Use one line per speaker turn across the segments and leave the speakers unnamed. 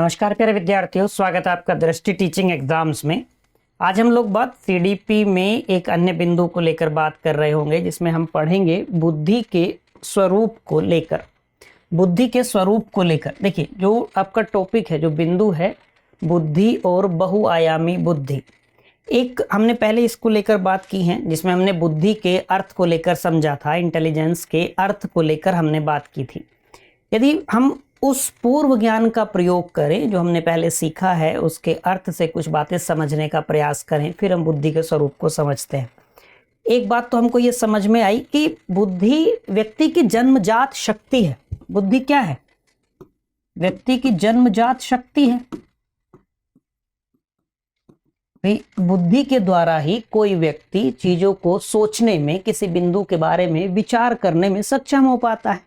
नमस्कार प्यारे विद्यार्थियों, स्वागत है आपका दृष्टि टीचिंग एग्जाम्स में। आज हम लोग बात सीडीपी में एक अन्य बिंदु को लेकर बात कर रहे होंगे, जिसमें हम पढ़ेंगे बुद्धि के स्वरूप को लेकर। बुद्धि के स्वरूप को लेकर देखिए, जो आपका टॉपिक है, जो बिंदु है, बुद्धि और बहुआयामी बुद्धि। एक हमने पहले इसको लेकर बात की है, जिसमें हमने बुद्धि के अर्थ को लेकर समझा था, इंटेलिजेंस के अर्थ को लेकर हमने बात की थी। यदि हम उस पूर्व ज्ञान का प्रयोग करें जो हमने पहले सीखा है, उसके अर्थ से कुछ बातें समझने का प्रयास करें, फिर हम बुद्धि के स्वरूप को समझते हैं। एक बात तो हमको ये समझ में आई कि बुद्धि व्यक्ति की जन्मजात शक्ति है। बुद्धि क्या है? व्यक्ति की जन्मजात शक्ति है। भाई, बुद्धि के द्वारा ही कोई व्यक्ति चीजों को सोचने में, किसी बिंदु के बारे में विचार करने में सक्षम हो पाता है।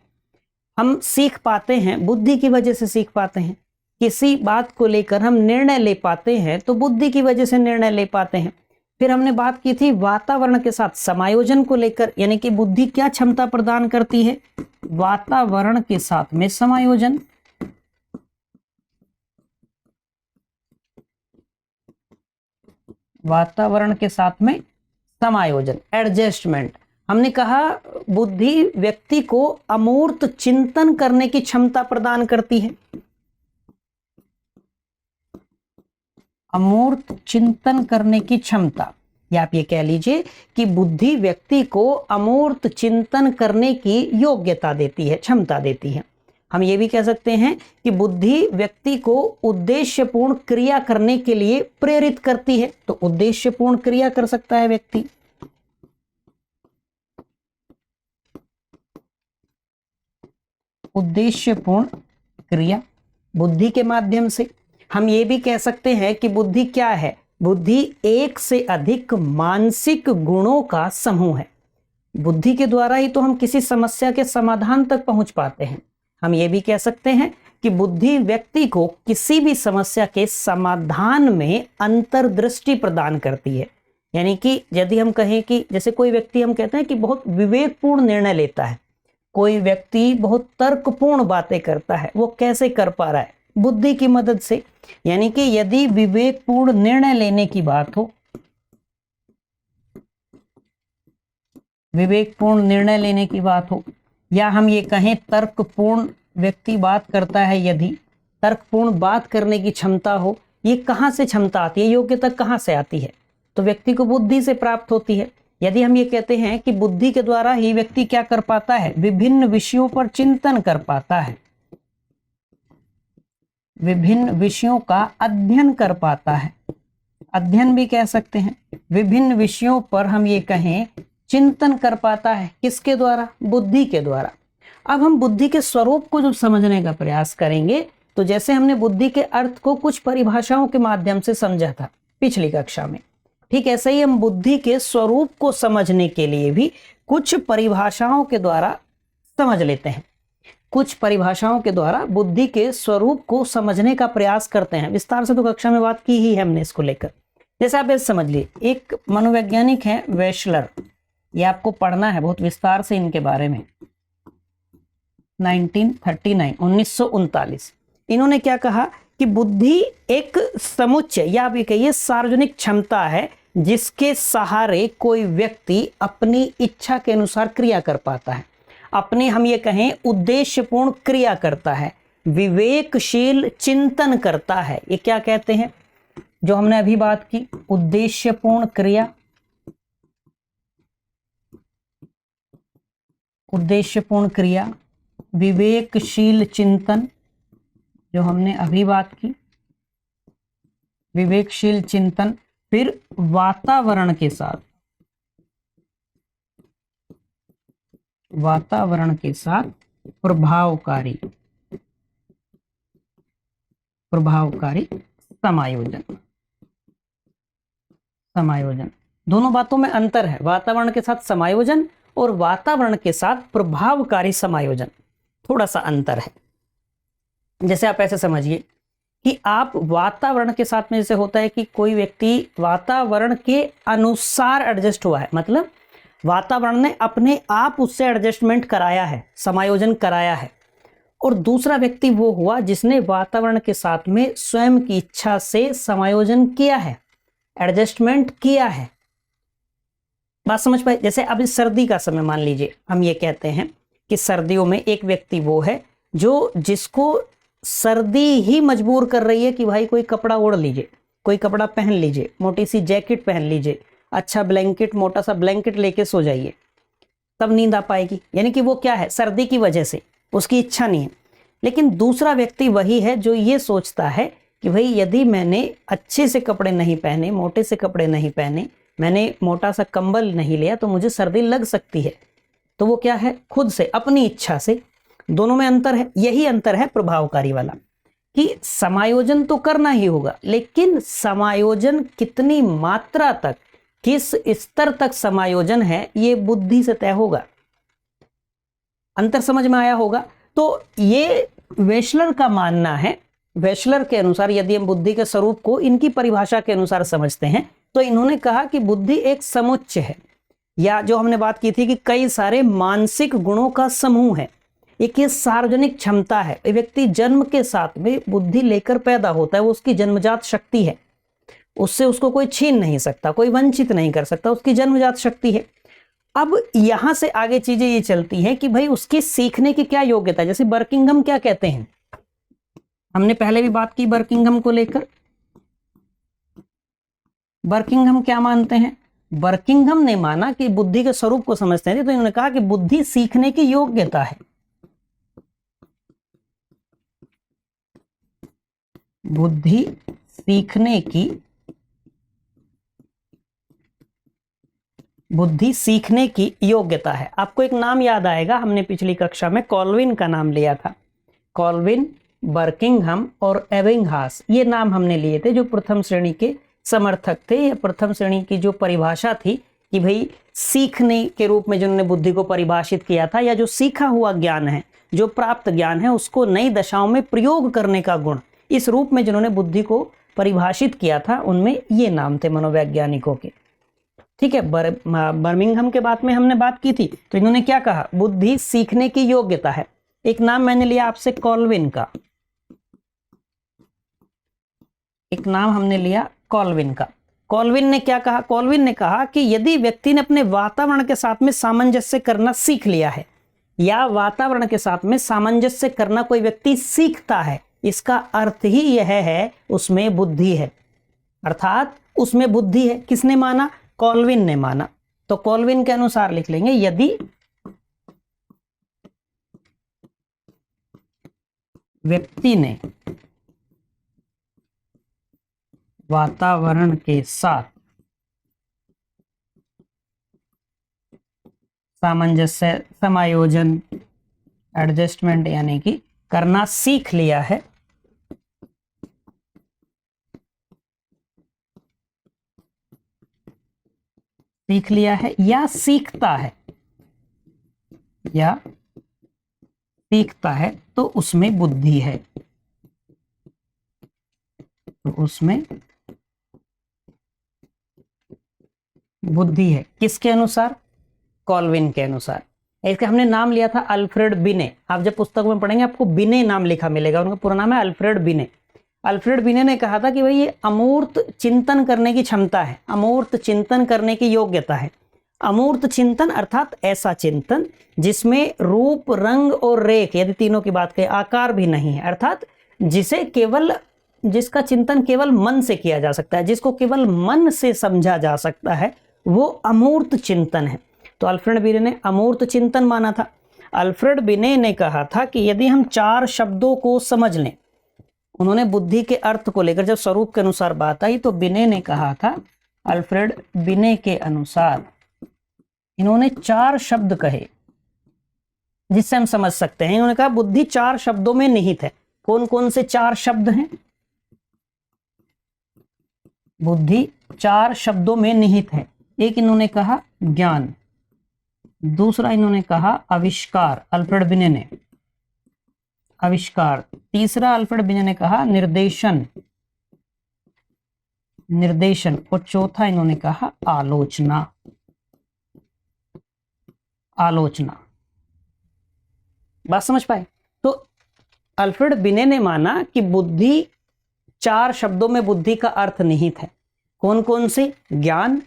हम सीख पाते हैं, बुद्धि की वजह से सीख पाते हैं। किसी बात को लेकर हम निर्णय ले पाते हैं तो बुद्धि की वजह से निर्णय ले पाते हैं। फिर हमने बात की थी वातावरण के साथ समायोजन को लेकर, यानी कि बुद्धि क्या क्षमता प्रदान करती है? वातावरण के साथ में समायोजन। वातावरण के साथ में समायोजन, एडजस्टमेंट। हमने कहा बुद्धि व्यक्ति को अमूर्त चिंतन करने की क्षमता प्रदान करती है। अमूर्त चिंतन करने की क्षमता, या आप ये कह लीजिए कि बुद्धि व्यक्ति को अमूर्त चिंतन करने की योग्यता देती है, क्षमता देती है। हम ये भी कह सकते हैं कि बुद्धि व्यक्ति को उद्देश्यपूर्ण क्रिया करने के लिए प्रेरित करती है। तो उद्देश्यपूर्ण क्रिया कर सकता है व्यक्ति। उद्देश्यपूर्ण क्रिया बुद्धि के माध्यम से। हम ये भी कह सकते हैं कि बुद्धि क्या है? बुद्धि एक से अधिक मानसिक गुणों का समूह है। बुद्धि के द्वारा ही तो हम किसी समस्या के समाधान तक पहुंच पाते हैं। हम ये भी कह सकते हैं कि बुद्धि व्यक्ति को किसी भी समस्या के समाधान में अंतर्दृष्टि प्रदान करती है। यानी कि यदि हम कहें कि जैसे कोई व्यक्ति, हम कहते हैं कि बहुत विवेकपूर्ण निर्णय लेता है, कोई व्यक्ति बहुत तर्कपूर्ण बातें करता है, वो कैसे कर पा रहा है? बुद्धि की मदद से। यानी कि यदि विवेकपूर्ण निर्णय लेने की बात हो, विवेकपूर्ण निर्णय लेने की बात हो, या हम ये कहें तर्कपूर्ण व्यक्ति बात करता है, यदि तर्कपूर्ण बात करने की क्षमता हो, ये कहाँ से क्षमता आती है, योग्यता कहाँ से आती है? तो व्यक्ति को बुद्धि से प्राप्त होती है। यदि हम ये कहते हैं कि बुद्धि के द्वारा ही व्यक्ति क्या कर पाता है? विभिन्न विषयों पर चिंतन कर पाता है, विभिन्न विषयों का अध्ययन कर पाता है, अध्ययन भी कह सकते हैं। विभिन्न विषयों पर हम ये कहें चिंतन कर पाता है, किसके द्वारा? बुद्धि के द्वारा। अब हम बुद्धि के स्वरूप को जब समझने का प्रयास करेंगे, तो जैसे हमने बुद्धि के अर्थ को कुछ परिभाषाओं के माध्यम से समझा था पिछली कक्षा में, ठीक ऐसे ही हम बुद्धि के स्वरूप को समझने के लिए भी कुछ परिभाषाओं के द्वारा समझ लेते हैं। कुछ परिभाषाओं के द्वारा बुद्धि के स्वरूप को समझने का प्रयास करते हैं। विस्तार से तो कक्षा में बात की ही है हमने इसको लेकर। जैसे आप ऐसे समझ लिए, एक मनोवैज्ञानिक है वेशलर, ये आपको पढ़ना है बहुत विस्तार से इनके बारे में। 1939 इन्होंने क्या कहा कि बुद्धि एक समुच्चय, या आप ये कहिए सार्वजनिक क्षमता है, जिसके सहारे कोई व्यक्ति अपनी इच्छा के अनुसार क्रिया कर पाता है, अपने हम ये कहें उद्देश्यपूर्ण क्रिया करता है, विवेकशील चिंतन करता है। ये क्या कहते हैं जो हमने अभी बात की? उद्देश्यपूर्ण क्रिया, उद्देश्यपूर्ण क्रिया, विवेकशील चिंतन, जो हमने अभी बात की, विवेकशील चिंतन। फिर वातावरण के साथ, वातावरण के साथ प्रभावकारी, प्रभावकारी समायोजन। समायोजन, दोनों बातों में अंतर है। वातावरण के साथ समायोजन और वातावरण के साथ प्रभावकारी समायोजन, थोड़ा सा अंतर है। जैसे आप ऐसे समझिए कि आप वातावरण के साथ में जैसे होता है कि कोई व्यक्ति वातावरण के अनुसार एडजस्ट हुआ है, मतलब वातावरण ने अपने आप उससे एडजस्टमेंट कराया है, समायोजन कराया है। और दूसरा व्यक्ति वो हुआ जिसने वातावरण के साथ में स्वयं की इच्छा से समायोजन किया है, एडजस्टमेंट किया है। बात समझ पाए? जैसे अब इस सर्दी का समय मान लीजिए, हम ये कहते हैं कि सर्दियों में एक व्यक्ति वो है जो जिसको सर्दी ही मजबूर कर रही है कि भाई कोई कपड़ा ओढ़ लीजिए, कोई कपड़ा पहन लीजिए, मोटी सी जैकेट पहन लीजिए, अच्छा ब्लैंकेट, मोटा सा ब्लैंकेट लेके सो जाइए, तब नींद आ पाएगी। यानी कि वो क्या है, सर्दी की वजह से उसकी इच्छा नहीं है। लेकिन दूसरा व्यक्ति वही है जो ये सोचता है कि भाई यदि मैंने अच्छे से कपड़े नहीं पहने, मोटे से कपड़े नहीं पहने, मैंने मोटा सा कंबल नहीं लिया तो मुझे सर्दी लग सकती है। तो वो क्या है, खुद से अपनी इच्छा से। दोनों में अंतर है, यही अंतर है प्रभावकारी वाला, कि समायोजन तो करना ही होगा, लेकिन समायोजन कितनी मात्रा तक, किस स्तर तक समायोजन है, ये बुद्धि से तय होगा। अंतर समझ में आया होगा? तो ये वेशलर का मानना है। वेशलर के अनुसार यदि हम बुद्धि के स्वरूप को इनकी परिभाषा के अनुसार समझते हैं तो इन्होंने कहा कि बुद्धि एक समुच्चय है, या जो हमने बात की थी कि कई सारे मानसिक गुणों का समूह है। एक ये सार्वजनिक क्षमता है। व्यक्ति जन्म के साथ में बुद्धि लेकर पैदा होता है, वो उसकी जन्मजात शक्ति है, उससे उसको कोई छीन नहीं सकता, कोई वंचित नहीं कर सकता, उसकी जन्मजात शक्ति है। अब यहां से आगे चीजें ये चलती हैं कि भाई उसकी सीखने की क्या योग्यता है। जैसे बर्किंघम क्या कहते हैं, हमने पहले भी बात की बर्किंघम को लेकर। बर्किंघम क्या मानते हैं? बर्किंघम ने माना कि बुद्धि के स्वरूप को समझते हैं, तो इन्होंने कहा कि बुद्धि सीखने की योग्यता है। बुद्धि सीखने की, बुद्धि सीखने की योग्यता है। आपको एक नाम याद आएगा, हमने पिछली कक्षा में कॉल्विन का नाम लिया था। कॉल्विन, बर्किंघम और एबिंगहास, ये नाम हमने लिए थे जो प्रथम श्रेणी के समर्थक थे, या प्रथम श्रेणी की जो परिभाषा थी कि भाई सीखने के रूप में जिन्होंने बुद्धि को परिभाषित किया था, या जो सीखा हुआ ज्ञान है, जो प्राप्त ज्ञान है, उसको नई दशाओं में प्रयोग करने का गुण, इस रूप में जिन्होंने बुद्धि को परिभाषित किया था, उनमें ये नाम थे मनोवैज्ञानिकों के। ठीक है, बर्मिंघम के बात में हमने बात की थी, तो इन्होंने क्या कहा, बुद्धि सीखने की योग्यता है। एक नाम मैंने लिया आपसे कॉल्विन का, एक नाम हमने लिया कॉल्विन का। कॉल्विन ने क्या कहा? कॉल्विन ने कहा कि यदि व्यक्ति ने अपने वातावरण के साथ में सामंजस्य करना सीख लिया है, या वातावरण के साथ में सामंजस्य करना कोई व्यक्ति सीखता है, इसका अर्थ ही यह है उसमें बुद्धि है, अर्थात उसमें बुद्धि है। किसने माना? कॉल्विन ने माना। तो कॉल्विन के अनुसार लिख लेंगे, यदि व्यक्ति ने वातावरण के साथ सामंजस्य, समायोजन, एडजस्टमेंट यानी कि करना सीख लिया है, सीख लिया है या सीखता है, या सीखता है, तो उसमें बुद्धि है। तो उसमें बुद्धि है। किसके अनुसार? कॉल्विन के अनुसार। इसका हमने नाम लिया था अल्फ्रेड बिने। आप जब पुस्तक में पढ़ेंगे आपको बिने नाम लिखा मिलेगा, उनका पूरा नाम है अल्फ्रेड बिने। अल्फ्रेड बिने ने कहा था कि भाई ये अमूर्त चिंतन करने की क्षमता है, अमूर्त चिंतन करने की योग्यता है। अमूर्त चिंतन अर्थात ऐसा चिंतन जिसमें रूप, रंग और रेख, यदि तीनों की बात करें, आकार भी नहीं है, अर्थात जिसे केवल, जिसका चिंतन केवल मन से किया जा सकता है, जिसको केवल मन से समझा जा सकता है, वो अमूर्त चिंतन है। तो अल्फ्रेड बिने ने अमूर्त चिंतन माना था। अल्फ्रेड बिने ने कहा था कि यदि हम 4 शब्दों को समझ लें, उन्होंने बुद्धि के अर्थ को लेकर जब स्वरूप के अनुसार बात आई तो बिने ने कहा था, अल्फ्रेड बिने के अनुसार इन्होंने 4 शब्द कहे जिससे हम समझ सकते हैं। इन्होंने कहा बुद्धि 4 शब्दों में निहित है। कौन कौन से 4 शब्द हैं? बुद्धि 4 शब्दों में निहित है। एक इन्होंने कहा ज्ञान, दूसरा इन्होंने कहा आविष्कार, अल्फ्रेड बिने ने आविष्कार, तीसरा अल्फ्रेड बिने ने कहा निर्देशन, निर्देशन, और चौथा इन्होंने कहा आलोचना, आलोचना। बात समझ पाए? तो अल्फ्रेड बिने ने माना कि बुद्धि, 4 शब्दों में बुद्धि का अर्थ निहित है। कौन कौन से? ज्ञान,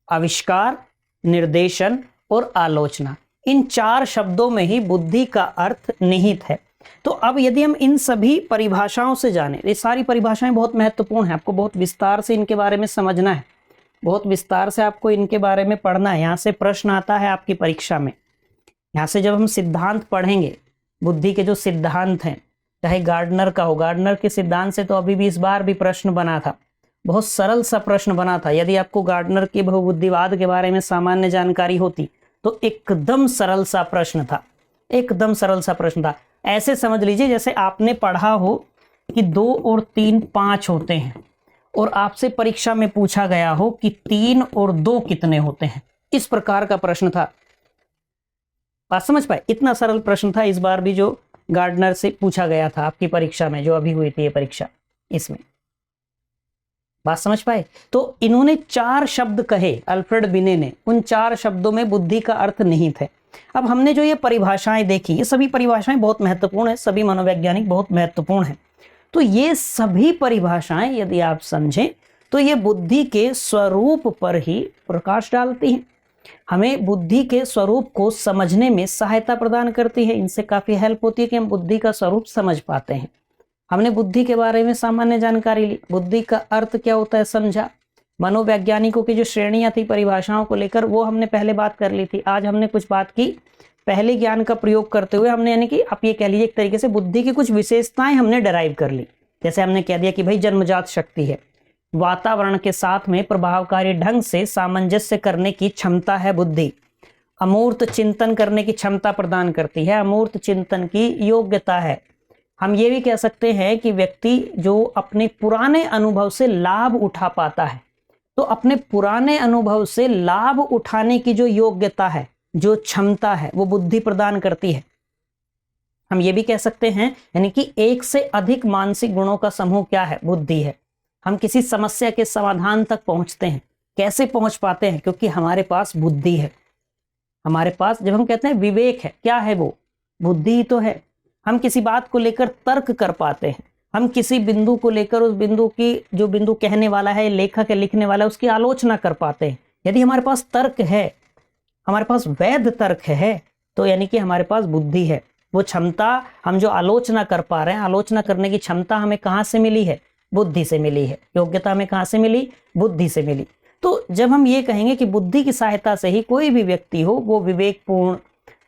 आविष्कार, निर्देशन और आलोचना। इन 4 शब्दों में ही बुद्धि का अर्थ निहित है। तो अब यदि हम इन सभी परिभाषाओं से जानें, ये सारी परिभाषाएं बहुत महत्वपूर्ण हैं, आपको बहुत विस्तार से इनके बारे में समझना है, बहुत विस्तार से आपको इनके बारे में पढ़ना है। यहाँ से प्रश्न आता है आपकी परीक्षा में। यहाँ से जब हम सिद्धांत पढ़ेंगे, बुद्धि के जो सिद्धांत हैं, चाहे गार्डनर का हो, गार्डनर के सिद्धांत से तो अभी भी इस बार भी प्रश्न बना था, बहुत सरल सा प्रश्न बना था। यदि आपको गार्डनर के बहुबुद्धिवाद के बारे में सामान्य जानकारी होती तो एकदम सरल सा प्रश्न था, एकदम सरल सा प्रश्न था। ऐसे समझ लीजिए जैसे आपने पढ़ा हो कि 2 और 3 5 होते हैं और आपसे परीक्षा में पूछा गया हो कि 3 और 2 कितने होते हैं। इस प्रकार का प्रश्न था। बात समझ पाए? इतना सरल प्रश्न था इस बार भी जो गार्डनर से पूछा गया था आपकी परीक्षा में, जो अभी हुई थी ये परीक्षा, इसमें। बात समझ पाए? तो इन्होंने 4 शब्द कहे, अल्फ्रेड बिने ने, उन 4 शब्दों में बुद्धि का अर्थ निहित है। अब हमने जो ये परिभाषाएं देखी, ये सभी परिभाषाएं बहुत महत्वपूर्ण है, सभी मनोवैज्ञानिक बहुत महत्वपूर्ण है। तो ये सभी परिभाषाएं यदि आप समझें तो ये बुद्धि के स्वरूप पर ही प्रकाश डालती हैं, हमें बुद्धि के स्वरूप को समझने में सहायता प्रदान करती है। इनसे काफी हेल्प होती है कि हम बुद्धि का स्वरूप समझ पाते हैं। हमने बुद्धि के बारे में सामान्य जानकारी ली, बुद्धि का अर्थ क्या होता है समझा, मनोवैज्ञानिकों की जो श्रेणियां थी परिभाषाओं को लेकर वो हमने पहले बात कर ली थी। आज हमने कुछ बात की पहले ज्ञान का प्रयोग करते हुए, हमने यानी कि आप ये कह लीजिए एक तरीके से बुद्धि की कुछ विशेषताएं हमने डराइव कर ली। जैसे हमने कह दिया कि भाई जन्मजात शक्ति है, वातावरण के साथ में प्रभावकारी ढंग से सामंजस्य करने की क्षमता है बुद्धि, अमूर्त चिंतन करने की क्षमता प्रदान करती है, अमूर्त चिंतन की योग्यता है। हम ये भी कह सकते हैं कि व्यक्ति जो अपने पुराने अनुभव से लाभ उठा पाता है, तो अपने पुराने अनुभव से लाभ उठाने की जो योग्यता है, जो क्षमता है, वो बुद्धि प्रदान करती है। हम ये भी कह सकते हैं यानी कि एक से अधिक मानसिक गुणों का समूह क्या है? बुद्धि है। हम किसी समस्या के समाधान तक पहुंचते हैं, कैसे पहुंच पाते हैं? क्योंकि हमारे पास बुद्धि है, हमारे पास, जब हम कहते हैं विवेक है, क्या है वो? बुद्धि ही तो है। हम किसी बात को लेकर तर्क कर पाते हैं, हम किसी बिंदु को लेकर उस बिंदु की, जो बिंदु कहने वाला है, लेखक है, लिखने वाला है, उसकी आलोचना कर पाते हैं। यदि हमारे पास तर्क है, हमारे पास वैध तर्क है, तो यानी कि हमारे पास बुद्धि है। वो क्षमता, हम जो आलोचना कर पा रहे हैं, आलोचना करने की क्षमता हमें कहाँ से मिली है? बुद्धि से मिली है। योग्यता हमें कहाँ से मिली? बुद्धि से मिली। तो जब हम ये कहेंगे कि बुद्धि की सहायता से ही कोई भी व्यक्ति हो वो विवेकपूर्ण,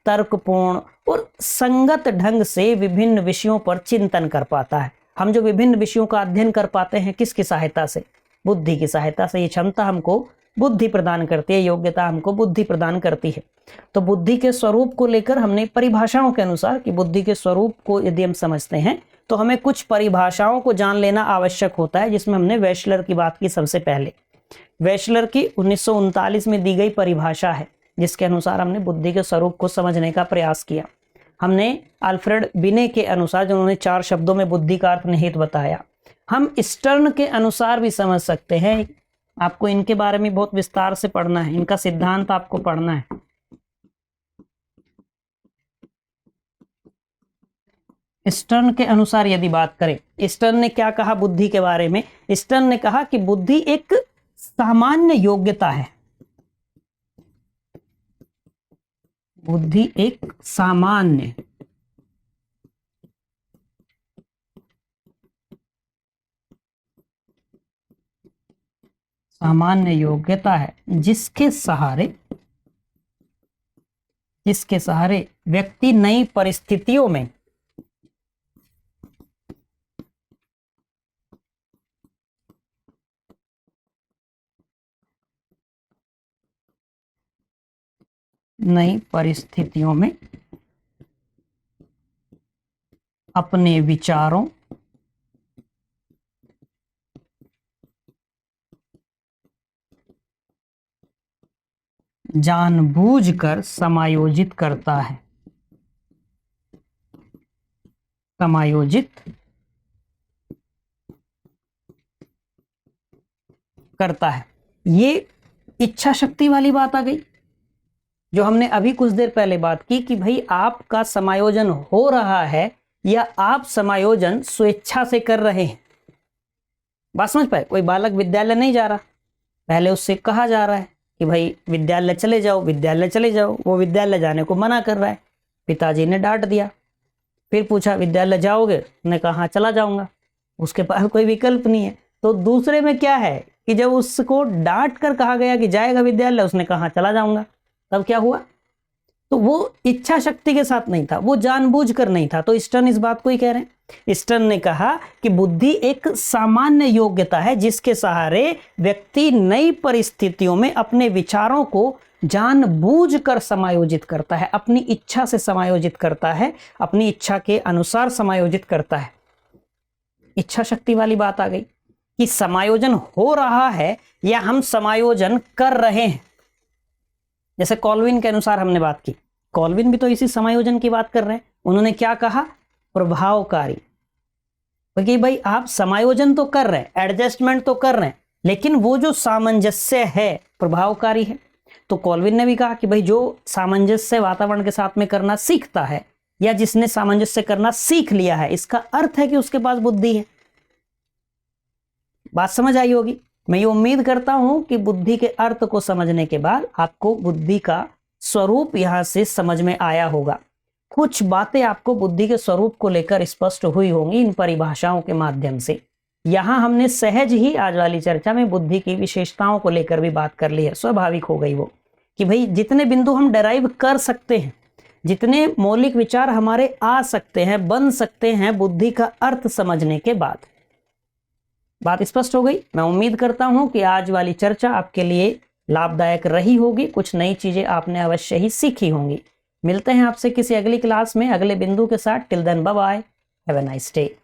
तर्कपूर्ण और संगत ढंग से विभिन्न विषयों पर चिंतन कर पाता है। हम जो विभिन्न विषयों का अध्ययन कर पाते हैं, किसकी सहायता से? बुद्धि की सहायता से। ये क्षमता हमको बुद्धि प्रदान करती है, योग्यता हमको बुद्धि प्रदान करती है। तो बुद्धि के स्वरूप को लेकर हमने परिभाषाओं के अनुसार कि बुद्धि के स्वरूप को यदि हम समझते हैं तो हमें कुछ परिभाषाओं को जान लेना आवश्यक होता है, जिसमें हमने वेशलर की बात की। सबसे पहले वेशलर की 1939 में दी गई परिभाषा है, जिसके अनुसार हमने बुद्धि के स्वरूप को समझने का प्रयास किया। हमने अल्फ्रेड बिने के अनुसार, जिन्होंने 4 शब्दों में बुद्धि का अर्थ निहित बताया, हम स्टर्न के अनुसार भी समझ सकते हैं। आपको इनके बारे में बहुत विस्तार से पढ़ना है, इनका सिद्धांत आपको पढ़ना है। स्टर्न के अनुसार यदि बात करें, स्टर्न ने क्या कहा बुद्धि के बारे में? स्टर्न ने कहा कि बुद्धि एक सामान्य योग्यता है। बुद्धि एक सामान्य योग्यता है, जिसके सहारे व्यक्ति नई परिस्थितियों में अपने विचारों जानबूझकर समायोजित करता है। ये इच्छा शक्ति वाली बात आ गई, जो हमने अभी कुछ देर पहले बात की कि भाई आपका समायोजन हो रहा है या आप समायोजन स्वेच्छा से कर रहे हैं। बात समझ पाए? कोई बालक विद्यालय नहीं जा रहा, पहले उससे कहा जा रहा है कि भाई विद्यालय चले जाओ, विद्यालय चले जाओ। वो विद्यालय जाने को मना कर रहा है, पिताजी ने डांट दिया। फिर पूछा विद्यालय जाओगे? उसने कहा हाँ चला जाऊंगा। उसके पास कोई विकल्प नहीं है। तो दूसरे में क्या है कि जब उसको डांट कर कहा गया कि जाएगा विद्यालय, उसने कहा हाँ चला जाऊंगा, तब क्या हुआ? तो वो इच्छा शक्ति के साथ नहीं था, वो जानबूझकर नहीं था। तो स्टर्न इस बात को ही कह रहे हैं। स्टर्न ने कहा कि बुद्धि एक सामान्य योग्यता है जिसके सहारे व्यक्ति नई परिस्थितियों में अपने विचारों को जानबूझकर समायोजित करता है, अपनी इच्छा से समायोजित करता है, अपनी इच्छा के अनुसार समायोजित करता है। इच्छा शक्ति वाली बात आ गई कि समायोजन हो रहा है या हम समायोजन कर रहे हैं। जैसे कॉल्विन के अनुसार हमने बात की, कॉल्विन भी तो इसी समायोजन की बात कर रहे हैं। उन्होंने क्या कहा? प्रभावकारी। क्योंकि भाई आप समायोजन तो कर रहे हैं, एडजस्टमेंट तो कर रहे हैं, लेकिन वो जो सामंजस्य है प्रभावकारी है। तो कॉल्विन ने भी कहा कि भाई जो सामंजस्य वातावरण के साथ में करना सीखता है या जिसने सामंजस्य करना सीख लिया है, इसका अर्थ है कि उसके पास बुद्धि है। बात समझ आई होगी। मैं ये उम्मीद करता हूं कि बुद्धि के अर्थ को समझने के बाद आपको बुद्धि का स्वरूप यहां से समझ में आया होगा। कुछ बातें आपको बुद्धि के स्वरूप को लेकर स्पष्ट हुई होंगी इन परिभाषाओं के माध्यम से। यहां हमने सहज ही आज वाली चर्चा में बुद्धि की विशेषताओं को लेकर भी बात कर ली है। स्वाभाविक हो गई वो कि भाई जितने बिंदु हम डेराइव कर सकते हैं, जितने मौलिक विचार हमारे आ सकते हैं, बन सकते हैं बुद्धि का अर्थ समझने के बाद। बात स्पष्ट हो गई। मैं उम्मीद करता हूं कि आज वाली चर्चा आपके लिए लाभदायक रही होगी, कुछ नई चीजें आपने अवश्य ही सीखी होंगी। मिलते हैं आपसे किसी अगली क्लास में अगले बिंदु के साथ। Till then bye bye, have a nice day.